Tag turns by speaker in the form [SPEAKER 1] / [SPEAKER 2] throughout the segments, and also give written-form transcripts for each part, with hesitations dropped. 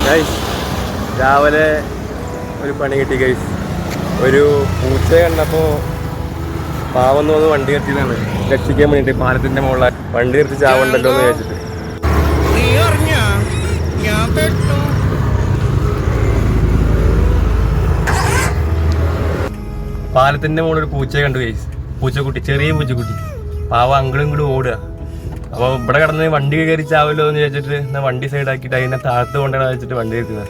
[SPEAKER 1] Guys രാവിലെ ഒരു പണി കിട്ടി ഗൈസ്. ഒരു പൂച്ച കണ്ടപ്പോൾ പാവം തോന്നുന്നു വണ്ടി നിർത്തിയതാണ് രക്ഷിക്കാൻ വേണ്ടിയിട്ട്. പാലത്തിൻ്റെ മുകളിൽ വണ്ടി നിർത്തി ചാവണ്ടല്ലോ എന്ന് വിചാരിച്ചിട്ട്. പാലത്തിൻ്റെ മുകളിൽ ഒരു പൂച്ചയെ കണ്ടു ഗൈസ്. പൂച്ചക്കുട്ടി, ചെറിയ പൂച്ചക്കുട്ടി. പാവം അങ്ങോട്ടും ഇങ്ങോട്ടും ഓടുക. അപ്പോൾ ഇവിടെ കിടന്ന് വണ്ടി കയറി ചാവല്ലോ എന്ന് വിചാരിച്ചിട്ട് എന്നാൽ വണ്ടി സൈഡാക്കിയിട്ട് അതിനെ താഴത്ത് കൊണ്ടുവരാൻ വെച്ചിട്ട് വണ്ടി കയറ്റുന്നത്.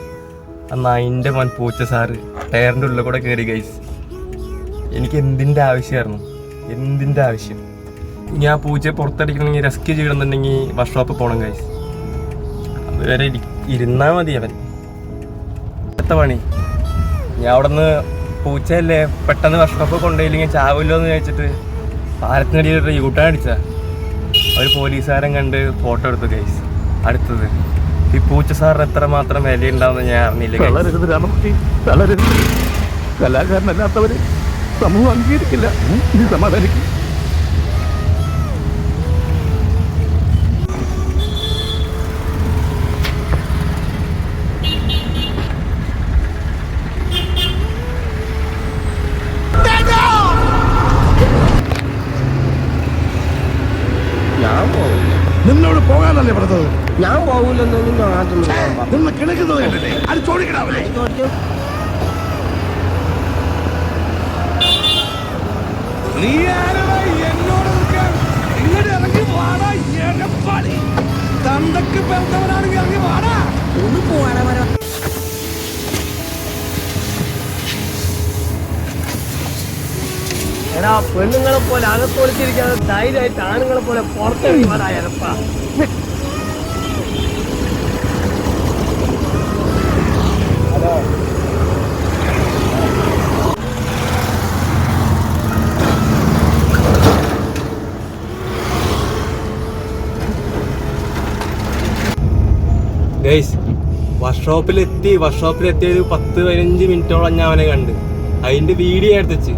[SPEAKER 1] എന്നാൽ അതിൻ്റെ മോൻ പൂച്ച സാറ് ടയറിൻ്റെ ഉള്ളിൽ കൂടെ കയറി ഗൈസ്. എനിക്ക് എന്തിൻ്റെ ആവശ്യമായിരുന്നു, എന്തിൻ്റെ ആവശ്യം? ഞാൻ ആ പൂച്ചയെ പുറത്തടിക്കണമെങ്കിൽ റെസ്ക്യൂ ചെയ്യണമെന്നുണ്ടെങ്കിൽ വർക്ക്ഷോപ്പിൽ പോകണം ഗൈസ്. അതുവരെ ഇരുന്നാൽ മതി അവൻ. അടുത്ത പണി ഞാൻ അവിടെ നിന്ന് പൂച്ചയല്ലേ പെട്ടെന്ന് വർക്ക്ഷോപ്പിൽ കൊണ്ടുപോയില്ലെങ്കിൽ ചാവില്ലോ എന്ന് ചോദിച്ചിട്ട് പാലത്തിനടിയിലിട്ട് യൂട്ടേൺ അടിച്ചാൽ ഒരു പോലീസുകാരൻ കണ്ട് ഫോട്ടോ എടുത്തു ഗൈസ്. അടുത്തത് ഈ പൂച്ച സാറിന് എത്രമാത്രം വിലയുണ്ടാവുമെന്ന് ഞാൻ അറിഞ്ഞില്ല.
[SPEAKER 2] കലാകാരനല്ലാത്തവര് സമൂഹം അംഗീകരിക്കില്ല. സമാധാനിക്കും. നിന്നോട് പോകാനല്ലേ പറഞ്ഞത്?
[SPEAKER 3] ഞാൻ പോകില്ലെന്നൊന്നും
[SPEAKER 2] നിന്ന് കിണക്കുന്നത് കണ്ടല്ലേ? അത് ചോദിക്കണേ. നീ എന്നോട് ഇങ്ങോട്ട് ഇറങ്ങി വാടാ. തന്തക്ക് പെരുത്തവനാണെങ്കിൽ ഇറങ്ങി വാടാ.
[SPEAKER 3] ഒന്ന് പോവാടാ. എടാ, പെണ്ണുങ്ങളെ പോലെ അകത്തൊളിച്ചിരിക്കാതെ ധൈര്യമായിട്ട് ആണുങ്ങളെ പോലെ പുറത്തിറങ്ങി വരായപ്പാ.
[SPEAKER 1] ഗൈസ് വർക്ക്ഷോപ്പിലെത്തി ഒരു 10-15 മിനിറ്റോളം ഞാൻ അവനെ കണ്ട്. അതിൻ്റെ വീഡിയോ എടുത്തുവെച്ച്.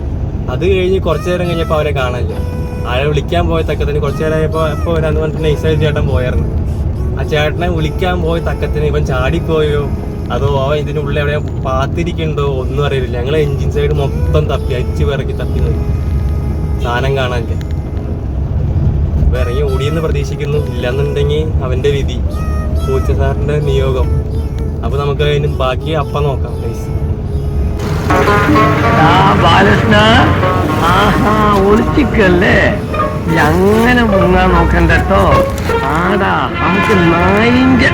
[SPEAKER 1] അത് കഴിഞ്ഞ് കുറച്ച് നേരം കഴിഞ്ഞപ്പോൾ അവനെ കാണാനില്ല. ആളെ വിളിക്കാൻ പോയ തക്കത്തിന് കുറച്ച് നേരം ആയപ്പോൾ എപ്പോൾ വരാന്ന് പറഞ്ഞിട്ട് നൈസായിട്ട് ചേട്ടൻ പോയായിരുന്നു. ആ ചേട്ടനെ വിളിക്കാൻ പോയ തക്കത്തിന് ഇവൻ ചാടിപ്പോയോ അതോ അവൻ ഇതിനുള്ളിൽ എവിടെ പാത്തിരിക്കണ്ടോ ഒന്നും അറിയില്ല. ഞങ്ങൾ എൻജിൻ സൈഡ് മൊത്തം തപ്പി, അരിച്ച് പിറക്കി തപ്പി നോക്കി, സാധനം കാണാനില്ല. അപ്പോൾ ഇറങ്ങി ഓടിയെന്ന് പ്രതീക്ഷിക്കുന്നു. ഇല്ലെന്നുണ്ടെങ്കിൽ അവൻ്റെ വിധി, പൂച്ച സാറിൻ്റെ നിയോഗം. അപ്പോൾ നമുക്ക് അതിന് ബാക്കി അപ്പം നോക്കാം ഗൈസ്.
[SPEAKER 3] ബാലകൃഷ്ണ, ആഹാ ഒളിച്ചിക്കല്ലേ? അങ്ങനെ മുങ്ങാൻ നോക്കണ്ട കേട്ടോ. ആടാ നമുക്ക് നായിന്റെ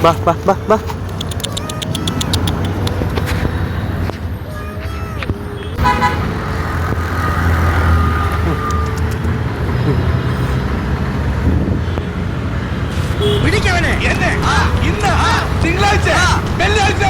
[SPEAKER 1] ബാ ബാ ബാ ബാ.
[SPEAKER 2] പിടിക്കവനെ. ഇന്ന് തിങ്കളാഴ്ച വെള്ളിയാഴ്ച